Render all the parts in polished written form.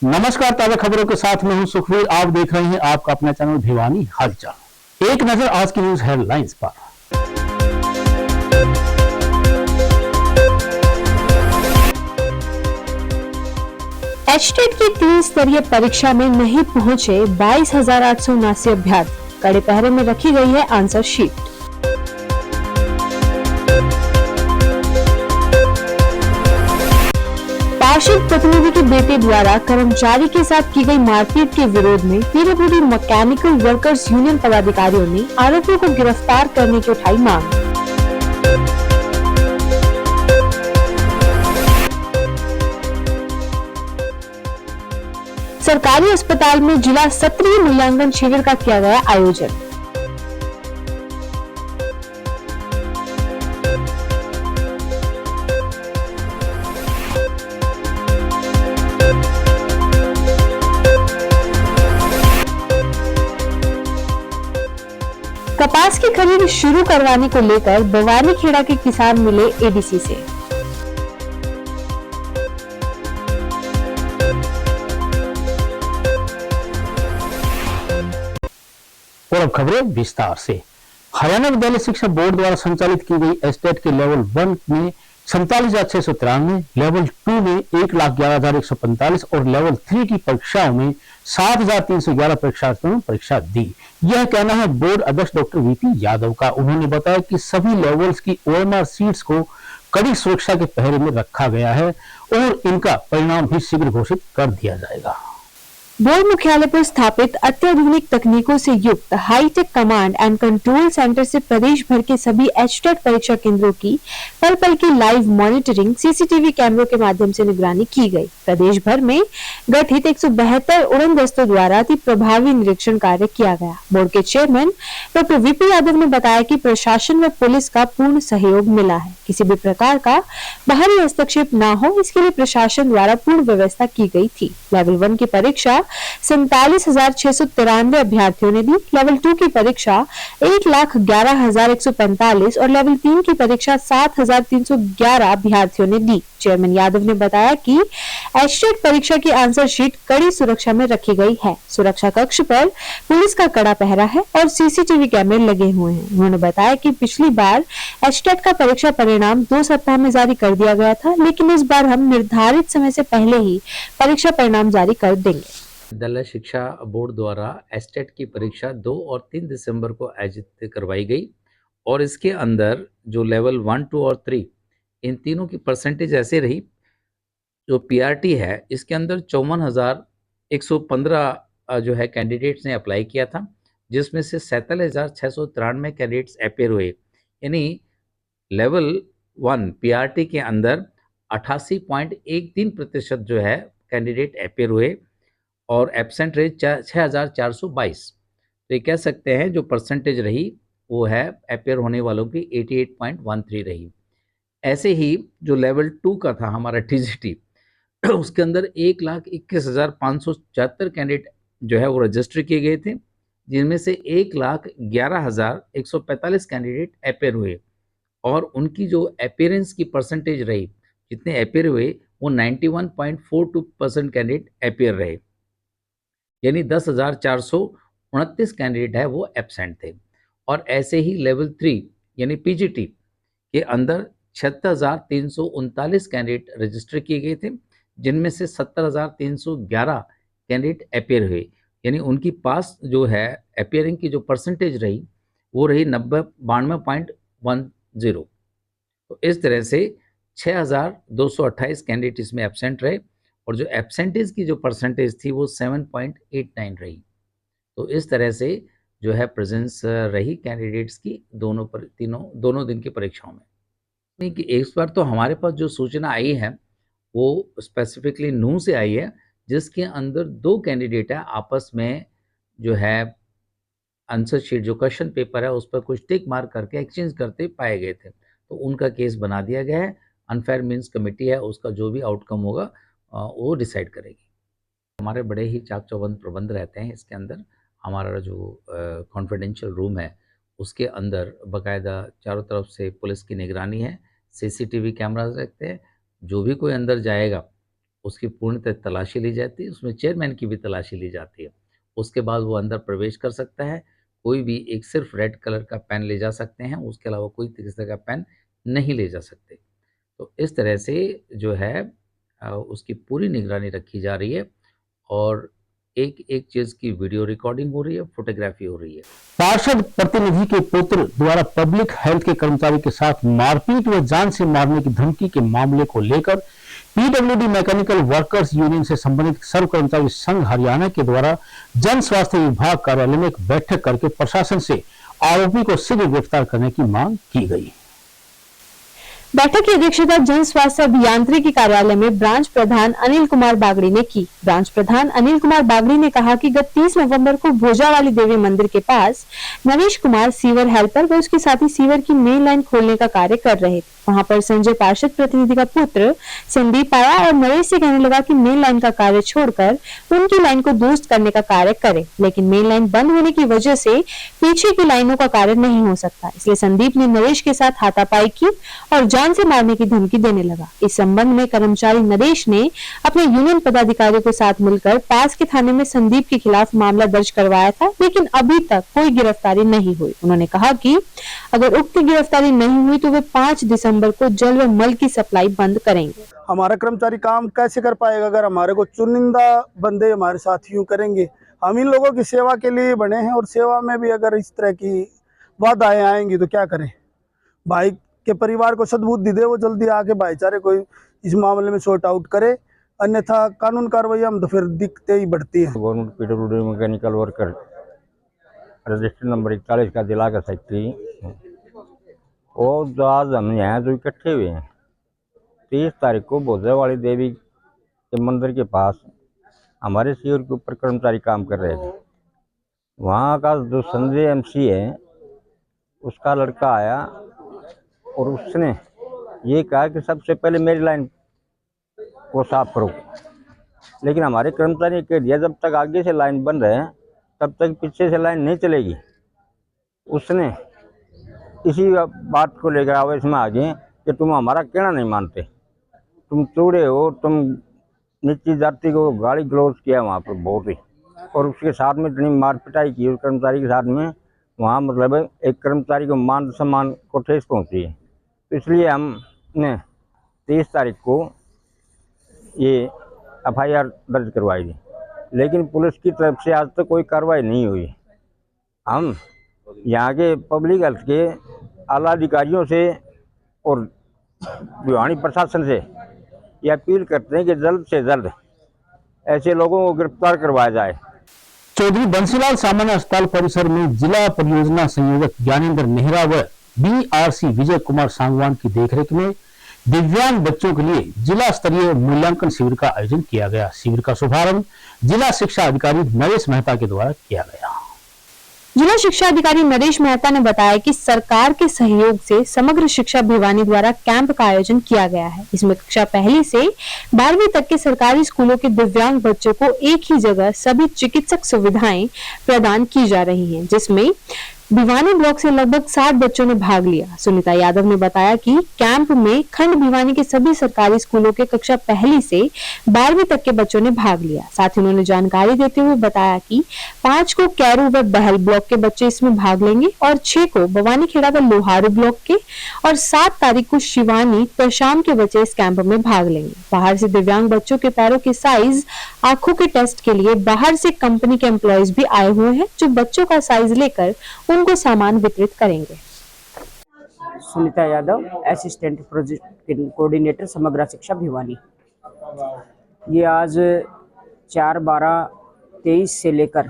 नमस्कार, ताजा खबरों के साथ मैं हूं सुखवीर। आप देख रहे हैं आपका अपना चैनल भिवानी हलचल। एक नजर आज की न्यूज हेडलाइंस पर। एचटेट की 3 स्तरीय परीक्षा में नहीं पहुंचे 22,879 अभ्यर्थी। कड़े पहरे में रखी गई है आंसर शीट। पार्षद प्रतिनिधि के बेटे द्वारा कर्मचारी के साथ की गई मारपीट के विरोध में पीडब्ल्यूडी मैकेनिकल वर्कर्स यूनियन पदाधिकारियों ने आरोपियों को गिरफ्तार करने की उठाई मांग। सरकारी अस्पताल में जिला सत्रीय मूल्यांकन शिविर का किया गया आयोजन। कपास की खरीद शुरू करवाने को लेकर बवानीखेड़ा के किसान मिले एडीसी से। और अब खबरें विस्तार से। हरियाणा विद्यालय शिक्षा बोर्ड द्वारा संचालित की गई एस्टेट के लेवल 1 में 47,693, लेवल 2 में 1,11,145 और लेवल 3 की परीक्षाओं में 7,311 परीक्षार्थियों ने परीक्षा दी। यह कहना है बोर्ड अध्यक्ष डॉक्टर वीपी यादव का। उन्होंने बताया कि सभी लेवल्स की ओएमआर सीट्स को कड़ी सुरक्षा के पहरे में रखा गया है और इनका परिणाम भी शीघ्र घोषित कर दिया जाएगा। बोर्ड मुख्यालय पर स्थापित अत्याधुनिक तकनीकों से युक्त hitech command and control centre से प्रदेश भर के सभी एचटेट परीक्षा केंद्रों की पल पल की लाइव मॉनिटरिंग सीसीटीवी कैमरों के माध्यम से निगरानी की गई। प्रदेश भर में गठित 172 उड़न दस्तों द्वारा अति प्रभावी निरीक्षण कार्य किया गया। बोर्ड के चेयरमैन डॉक्टर वीपी यादव ने बताया कि प्रशासन व पुलिस का पूर्ण सहयोग मिला है। किसी भी प्रकार का बाहरी हस्तक्षेप न हो, इसके लिए प्रशासन द्वारा पूर्ण व्यवस्था की गई थी। लेवल 1 की परीक्षा 47,693 अभ्यर्थियों ने दी। लेवल 2 की परीक्षा 1,11,145 और लेवल 3 की परीक्षा 7,311 अभ्यर्थियों ने दी। चेयरमैन यादव ने बताया कि एचटेट परीक्षा की आंसर शीट कड़ी सुरक्षा में रखी गई है। सुरक्षा कक्ष पर पुलिस का कड़ा पहरा है और सीसीटीवी कैमरे लगे हुए हैं। उन्होंने बताया कि पिछली बार एचटेट का परीक्षा परिणाम 2 सप्ताह में जारी कर दिया गया था, लेकिन इस बार हम निर्धारित समय से पहले ही परीक्षा परिणाम जारी कर देंगे। विद्यालय शिक्षा बोर्ड द्वारा एस्टेट की परीक्षा 2 और 3 दिसंबर को आयोजित करवाई गई और इसके अंदर जो लेवल 1, 2 और 3 इन तीनों की परसेंटेज ऐसे रही। जो पीआरटी है इसके अंदर 54,115 जो है कैंडिडेट्स ने अप्लाई किया था, जिसमें से 47,693 कैंडिडेट्स अपेयर हुए। यानी लेवल 1 पीआरटी के अंदर 88.13% जो है कैंडिडेट अपेयर हुए और एब्सेंट रही 6,422। तो ये कह सकते हैं जो परसेंटेज रही वो है अपेयर होने वालों की 88.13 रही। ऐसे ही जो लेवल 2 का था हमारा टीजीटी, उसके अंदर 1,21,574 कैंडिडेट जो है वो रजिस्टर किए गए थे, जिनमें से 1,11,145 कैंडिडेट अपेयर हुए और उनकी जो अपेयरेंस की परसेंटेज रही, जितने अपेयर हुए वो 91.42% कैंडिडेट अपेयर रहे। यानी 10,429 कैंडिडेट है वो एब्सेंट थे। और ऐसे ही लेवल 3 यानी पीजीटी के अंदर 76,339 कैंडिडेट रजिस्टर किए गए थे, जिनमें से 70,311 कैंडिडेट अपेयर हुए। यानी उनकी पास जो है अपेयरिंग की जो परसेंटेज रही वो रही 92.10। तो इस तरह से 6,228 कैंडिडेट इसमें एब्सेंट रहे और जो एब्सेंटेज की जो परसेंटेज थी वो 7.89 रही। तो इस तरह से जो है प्रेजेंस रही कैंडिडेट्स की दोनों दिन की परीक्षाओं में। कि इस बार तो हमारे पास जो सूचना आई है वो स्पेसिफिकली नूह से आई है, जिसके अंदर 2 कैंडिडेट है आपस में जो है आंसर शीट जो क्वेश्चन पेपर है उस पर कुछ टिक मार्क करके एक्सचेंज करते पाए गए थे, तो उनका केस बना दिया गया है। अनफेयर मीन्स कमेटी है, उसका जो भी आउटकम होगा वो डिसाइड करेगी। हमारे बड़े ही चाक चौबंद प्रबंध रहते हैं। इसके अंदर हमारा जो कॉन्फिडेंशियल रूम है उसके अंदर बाकायदा चारों तरफ से पुलिस की निगरानी है, सीसीटीवी कैमरास रखते हैं। जो भी कोई अंदर जाएगा उसकी पूर्णतः तलाशी ली जाती है, उसमें चेयरमैन की भी तलाशी ली जाती है। उसके बाद वो अंदर प्रवेश कर सकता है। कोई भी एक सिर्फ रेड कलर का पेन ले जा सकते हैं, उसके अलावा कोई तीसरे का पेन नहीं ले जा सकते। तो इस तरह से जो है उसकी पूरी निगरानी रखी जा रही है और एक चीज़ की वीडियो रिकॉर्डिंग हो रही है, फोटोग्राफी हो रही है। पार्षद प्रतिनिधि के पुत्र द्वारा पब्लिक हेल्थ के कर्मचारी के साथ मारपीट व जान से मारने की धमकी के मामले को लेकर पीडब्ल्यूडी मैकेनिकल वर्कर्स यूनियन से संबंधित सर्व कर्मचारी संघ हरियाणा के द्वारा जन स्वास्थ्य विभाग कार्यालय में एक बैठक करके प्रशासन से आरोपी को शीघ्र गिरफ्तार करने की मांग की गई। बैठक की अध्यक्षता जन स्वास्थ्य अभियांत्रिकी कार्यालय में ब्रांच प्रधान अनिल कुमार बागड़ी ने की। ब्रांच प्रधान अनिल कुमार बागड़ी ने कहा कि गत 30 नवंबर को भोजावाली देवी मंदिर के पास नरेश कुमार सीवर हेल्पर व उसके साथी सीवर की मेन लाइन खोलने का कार्य कर रहे थे। वहां पर संजय पार्षद प्रतिनिधि का पुत्र संदीप आया और नरेश से कहने लगा कि मेन लाइन का कार्य छोड़कर उनकी लाइन को दुरुस्त करने का कार्य करे, लेकिन मेन लाइन बंद होने की वजह से पीछे की लाइनों का कार्य नहीं हो सकता। इसलिए संदीप ने नरेश के साथ हाथापाई की और जान से मारने की धमकी देने लगा। इस संबंध में कर्मचारी नरेश ने अपने यूनियन पदाधिकारियों के साथ मिलकर पास के थाने में संदीप के खिलाफ मामला दर्ज करवाया था, लेकिन अभी तक कोई गिरफ्तारी नहीं हुई। उन्होंने कहा कि अगर उक्त गिरफ्तारी नहीं हुई तो वे 5 दिसंबर को जल व मल की सप्लाई बंद करेंगे। हमारा कर्मचारी काम कैसे कर पाएगा अगर हमारे को चुनिंदा बंदे हमारे साथ यूं करेंगे। हम इन लोगों की सेवा के लिए बने हैं और सेवा में भी अगर इस तरह की बाधाएं आएंगी तो क्या करें। भाई के परिवार को सद्बुद्धि दे, वो जल्दी आके भाईचारे को इस मामले में सॉर्ट आउट करे, अन्यथा कानून कार्रवाई हम तो फिर दिखते ही बढ़ती है। Government PWD mechanical worker register number 41 का जिला का सेक्रेटरी और जो आज हम यहाँ जो इकट्ठे हुए हैं 30 तारीख को भोजावाली देवी के मंदिर के पास हमारे सीवर के ऊपर कर्मचारी काम कर रहे थे। वहाँ का जो संजय एमसी है उसका लड़का आया और उसने ये कहा कि सबसे पहले मेरी लाइन को साफ करो, लेकिन हमारे कर्मचारी ने कह दिया जब तक आगे से लाइन बंद है तब तक पीछे से लाइन नहीं चलेगी। उसने इसी बात को लेकर आवेश में आ गए कि तुम हमारा कहना नहीं मानते, तुम चूड़े हो, तुम नीची जाति को गाली गलौज किया वहाँ पर बहुत ही, और उसके साथ में इतनी मार पिटाई की उस कर्मचारी के साथ में। वहाँ मतलब एक कर्मचारी को मान सम्मान को ठेस पहुँची है। तो इसलिए हमने 30 तारीख को ये FIR दर्ज करवाई थी, लेकिन पुलिस की तरफ से आज तक कोई कार्रवाई नहीं हुई। हम यहाँ के पब्लिक हेल्थ के आला अधिकारियों से और भिवानी प्रशासन से ये अपील करते हैं कि जल्द से जल्द ऐसे लोगों को गिरफ्तार करवाया जाए। चौधरी बंसीलाल सामान्य अस्पताल परिसर में जिला परियोजना संयोजक ज्ञानेंद्र नेहरा व BRC विजय कुमार सांगवान की देखरेख में दिव्यांग बच्चों के लिए जिला स्तरीय मूल्यांकन शिविर का आयोजन किया गया। शिविर का शुभारंभ जिला शिक्षा अधिकारी नरेश मेहता के द्वारा किया गया। जिला शिक्षा अधिकारी नरेश मेहता ने बताया कि सरकार के सहयोग से समग्र शिक्षा भिवानी द्वारा कैंप का आयोजन किया गया है। इसमें कक्षा 1 से 12वीं तक के सरकारी स्कूलों के दिव्यांग बच्चों को एक ही जगह सभी चिकित्सक सुविधाएं प्रदान की जा रही हैं, जिसमें भिवानी ब्लॉक से लगभग 60 बच्चों ने भाग लिया। सुनीता यादव ने बताया कि कैंप में खंड भिवानी के सभी सरकारी स्कूलों के कक्षा 1 से 12वीं तक के बच्चों ने भाग लिया। साथ ही उन्होंने जानकारी देते हुए बताया कि 5 को कैरू व बहल ब्लॉक के बच्चे इसमें भाग लेंगे और 6 को भवानी खेड़ा व लोहारू ब्लॉक के और 7 तारीख को शिवानी प्रशाम के बच्चे इस कैंप में भाग लेंगे। बाहर से दिव्यांग बच्चों के पैरों के साइज, आंखों के टेस्ट के लिए बाहर से कंपनी के एम्प्लॉयज भी आए हुए हैं, जो बच्चों का साइज लेकर उनको सामान वितरित करेंगे। Sunita Yadav, assistant project coordinator समग्र शिक्षा भिवानी। ये आज 4/12/23 से लेकर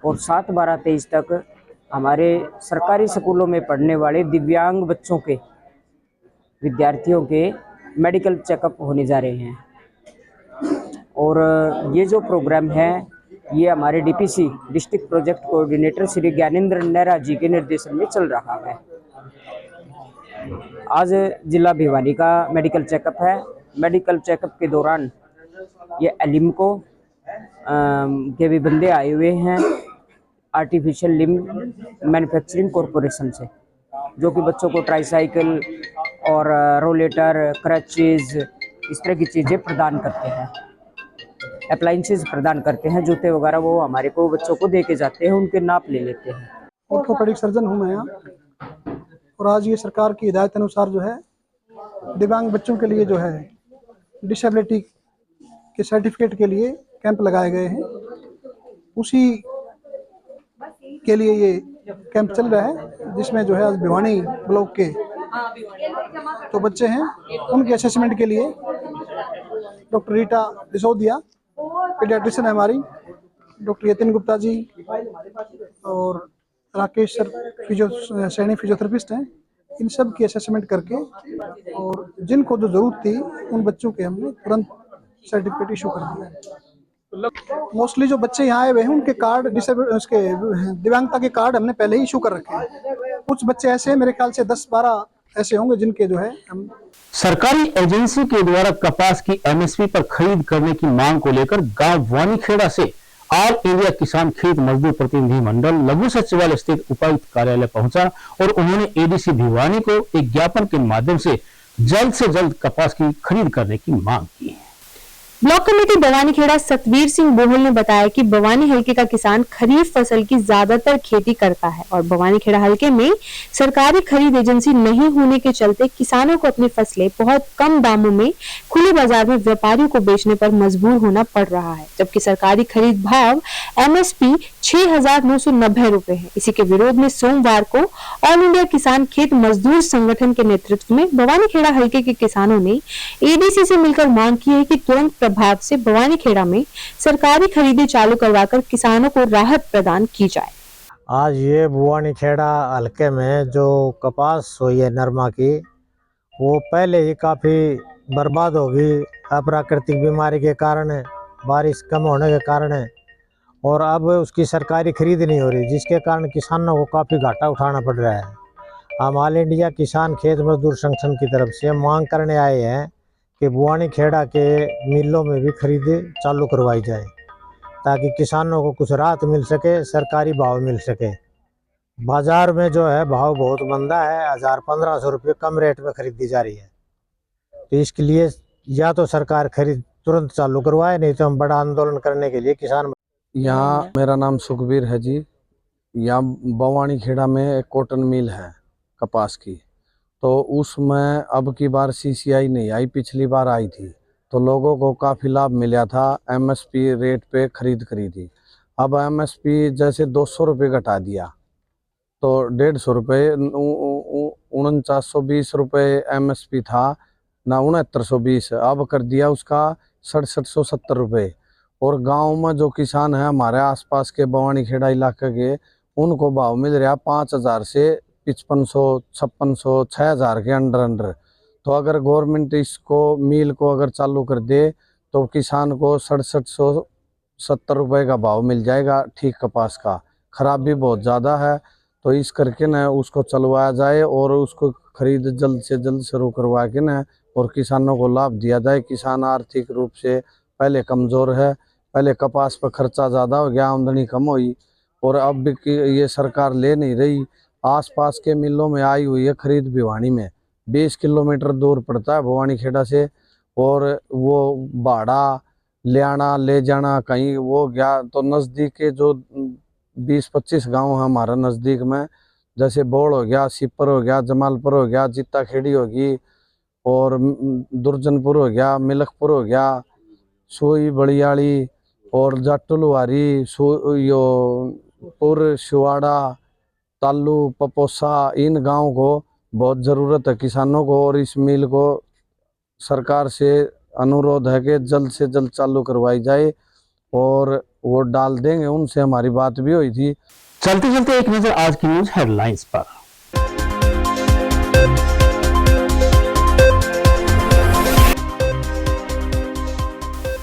और 7/12/23 तक हमारे सरकारी स्कूलों में पढ़ने वाले दिव्यांग बच्चों के विद्यार्थियों के मेडिकल चेकअप होने जा रहे हैं। और ये जो प्रोग्राम है ये हमारे DPC district project coordinator Shri Gyanendra Nehra ji के निर्देशन में चल रहा है। आज जिला भिवानी का मेडिकल चेकअप है। मेडिकल चेकअप के दौरान ये एलिम्को के भी बंदे आए हुए हैं आर्टिफिशियल लिम्ब मैन्युफैक्चरिंग कॉरपोरेशन से, जो कि बच्चों को ट्राईसाइकिल और रोलेटर, क्रचेज इस तरह की चीज़ें प्रदान करते हैं, अप्लाइंसेस प्रदान करते हैं, जूते वगैरह वो हमारे को बच्चों को दे के जाते हैं, उनके नाप ले लेते हैं। ऑर्थोपेडिक सर्जन हूँ मैं यहाँ, और आज ये सरकार की हिदायत अनुसार जो है दिव्यांग बच्चों के लिए जो है डिसेबिलिटी के सर्टिफिकेट के लिए कैंप लगाए गए हैं। उसी के लिए ये कैंप चल रहा है, जिसमें जो है आज भिवानी ब्लॉक के तो बच्चे हैं, उनके असेसमेंट के लिए डॉक्टर रीटा दिसोदिया पीडियाट्रिशियन है हमारी, डॉक्टर यतिन गुप्ता जी और राकेश सर सैनी फिजियोथेरेपिस्ट हैं, इन सब की असेसमेंट करके और जिनको जो जरूरत थी उन बच्चों के हमने तुरंत सर्टिफिकेट इशू कर दिया है। मोस्टली जो बच्चे यहाँ आए हुए हैं उनके कार्ड उसके दिव्यांगता के कार्ड हमने पहले ही इशू कर रखे हैं। कुछ बच्चे ऐसे हैं, मेरे ख्याल से 10-12 ऐसे होंगे जिनके जो है हम सरकारी एजेंसी के द्वारा कपास की एमएसपी पर खरीद करने की मांग को लेकर गांव वानीखेड़ा से ऑल इंडिया किसान खेत मजदूर प्रतिनिधि मंडल लघु सचिवालय स्थित उपायुक्त कार्यालय पहुंचा और उन्होंने एडीसी भिवानी को एक ज्ञापन के माध्यम से जल्द कपास की खरीद करने की मांग की है। ब्लॉक कमेटी बवानीखेड़ा सतवीर सिंह बोहल ने बताया कि बवानी हलके का किसान खरीफ फसल की ज्यादातर खेती करता है और बवानीखेड़ा हलके में सरकारी खरीद एजेंसी नहीं होने के चलते किसानों को अपनी फसलें बहुत कम दामों में खुले बाजार में व्यापारियों को बेचने पर मजबूर होना पड़ रहा है, जबकि सरकारी खरीद भाव एमएसपी 6,990 रुपए है। इसी के विरोध में सोमवार को ऑल इंडिया किसान खेत मजदूर संगठन के नेतृत्व में बवानीखेड़ा हलके के किसानों ने एडीसी से मिलकर मांग की है कि तुरंत प्रभाव से बवानीखेड़ा में सरकारी खरीदें चालू करवाकर किसानों को राहत प्रदान की जाए। आज ये बवानीखेड़ा हलके में जो कपास हुई है नरमा की, वो पहले ही काफ़ी बर्बाद होगी अप्राकृतिक बीमारी के कारण, बारिश कम होने के कारण, और अब उसकी सरकारी खरीद नहीं हो रही, जिसके कारण किसानों को काफ़ी घाटा उठाना पड़ रहा है। हम ऑल इंडिया किसान खेत मजदूर संगठन की तरफ से मांग करने आए हैं कि बवानीखेड़ा के मिलों में भी खरीद चालू करवाई जाए, ताकि किसानों को कुछ राहत मिल सके, सरकारी भाव मिल सके। बाजार में जो है भाव बहुत मंदा है, 1,000-1,500 रुपये कम रेट में खरीदी जा रही है। तो इसके लिए या तो सरकार खरीद तुरंत चालू करवाए, नहीं तो हम बड़ा आंदोलन करने के लिए किसान। यहाँ मेरा नाम सुखबीर है जी। यहाँ बवानीखेड़ा में एक कॉटन मिल है कपास की, तो उसमें अब की बार सीसीआई नहीं आई, पिछली बार आई थी, तो लोगों को काफ़ी लाभ मिला था। एमएसपी रेट पे खरीदी। अब एमएसपी जैसे 200 रुपये घटा दिया, तो 150 रुपये, 4920 रुपये एमएसपी था ना, 6920 अब कर दिया उसका 6770 रुपये। और गांव में जो किसान हैं हमारे आसपास के बवानीखेड़ा इलाके के, उनको भाव मिल रहा 5000 से 5500, 5600, 6000 के अंडर। तो अगर गवर्नमेंट इसको मिल को अगर चालू कर दे तो किसान को 6770 रुपये का भाव मिल जाएगा ठीक कपास का। खराब भी बहुत ज़्यादा है, तो इस करके न उसको चलवाया जाए और उसको खरीद जल्द से जल्द शुरू करवा के न और किसानों को लाभ दिया जाए। किसान आर्थिक रूप से पहले कमज़ोर है, पहले कपास पर खर्चा ज़्यादा हो गया, आमदनी कम हुई, और अब ये सरकार ले नहीं रही। आसपास के मिलों में आई हुई है खरीद भिवानी में, 20 किलोमीटर दूर पड़ता है बवानीखेड़ा से, और वो भाड़ा ले आना ले जाना कहीं वो गया। तो नज़दीक के जो 20-25 गांव हैं हमारा नज़दीक में, जैसे बोड़ हो गया, सिपर हो गया, जमालपुर हो गया, जित्ता खेड़ी होगी, और दुर्जनपुर हो गया, मिलखपुर हो गया, सोई बड़ियाली और जाटुलवारी, पुर शिवाड़ा, तालू, पपोसा, इन गांव को बहुत ज़रूरत है किसानों को। और इस मिल को सरकार से अनुरोध है कि जल्द से जल्द चालू करवाई जाए, और वो डाल देंगे, उनसे हमारी बात भी हुई थी। चलते चलते एक नजर आज की न्यूज हेडलाइंस पर।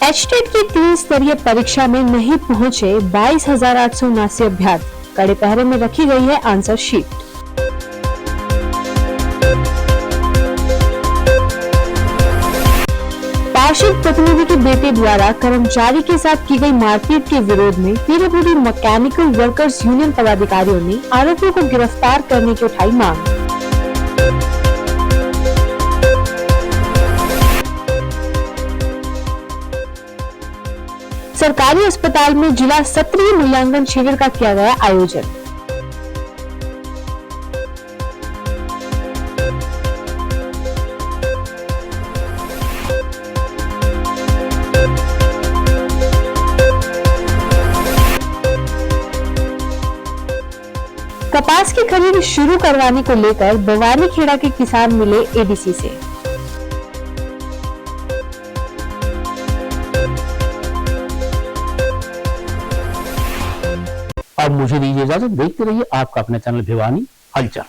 एचटेट की 3 स्तरीय परीक्षा में नहीं पहुंचे 22,879 अभ्यर्थी, कड़े पहरे में रखी गई है आंसर शीट। पार्षद प्रतिनिधि के बेटे द्वारा कर्मचारी के साथ की गई मारपीट के विरोध में पीरपुरी मैकेनिकल वर्कर्स यूनियन पदाधिकारियों ने आरोपियों को गिरफ्तार करने की उठाई मांग। सरकारी अस्पताल में जिला स्तरीय मूल्यांकन शिविर का किया गया आयोजन। कपास की खरीद शुरू करवाने को लेकर बवानीखेड़ा के किसान मिले एडीसी से। अब मुझे दीजिए इजाजत, देखते रहिए आपका अपना चैनल भिवानी हलचल।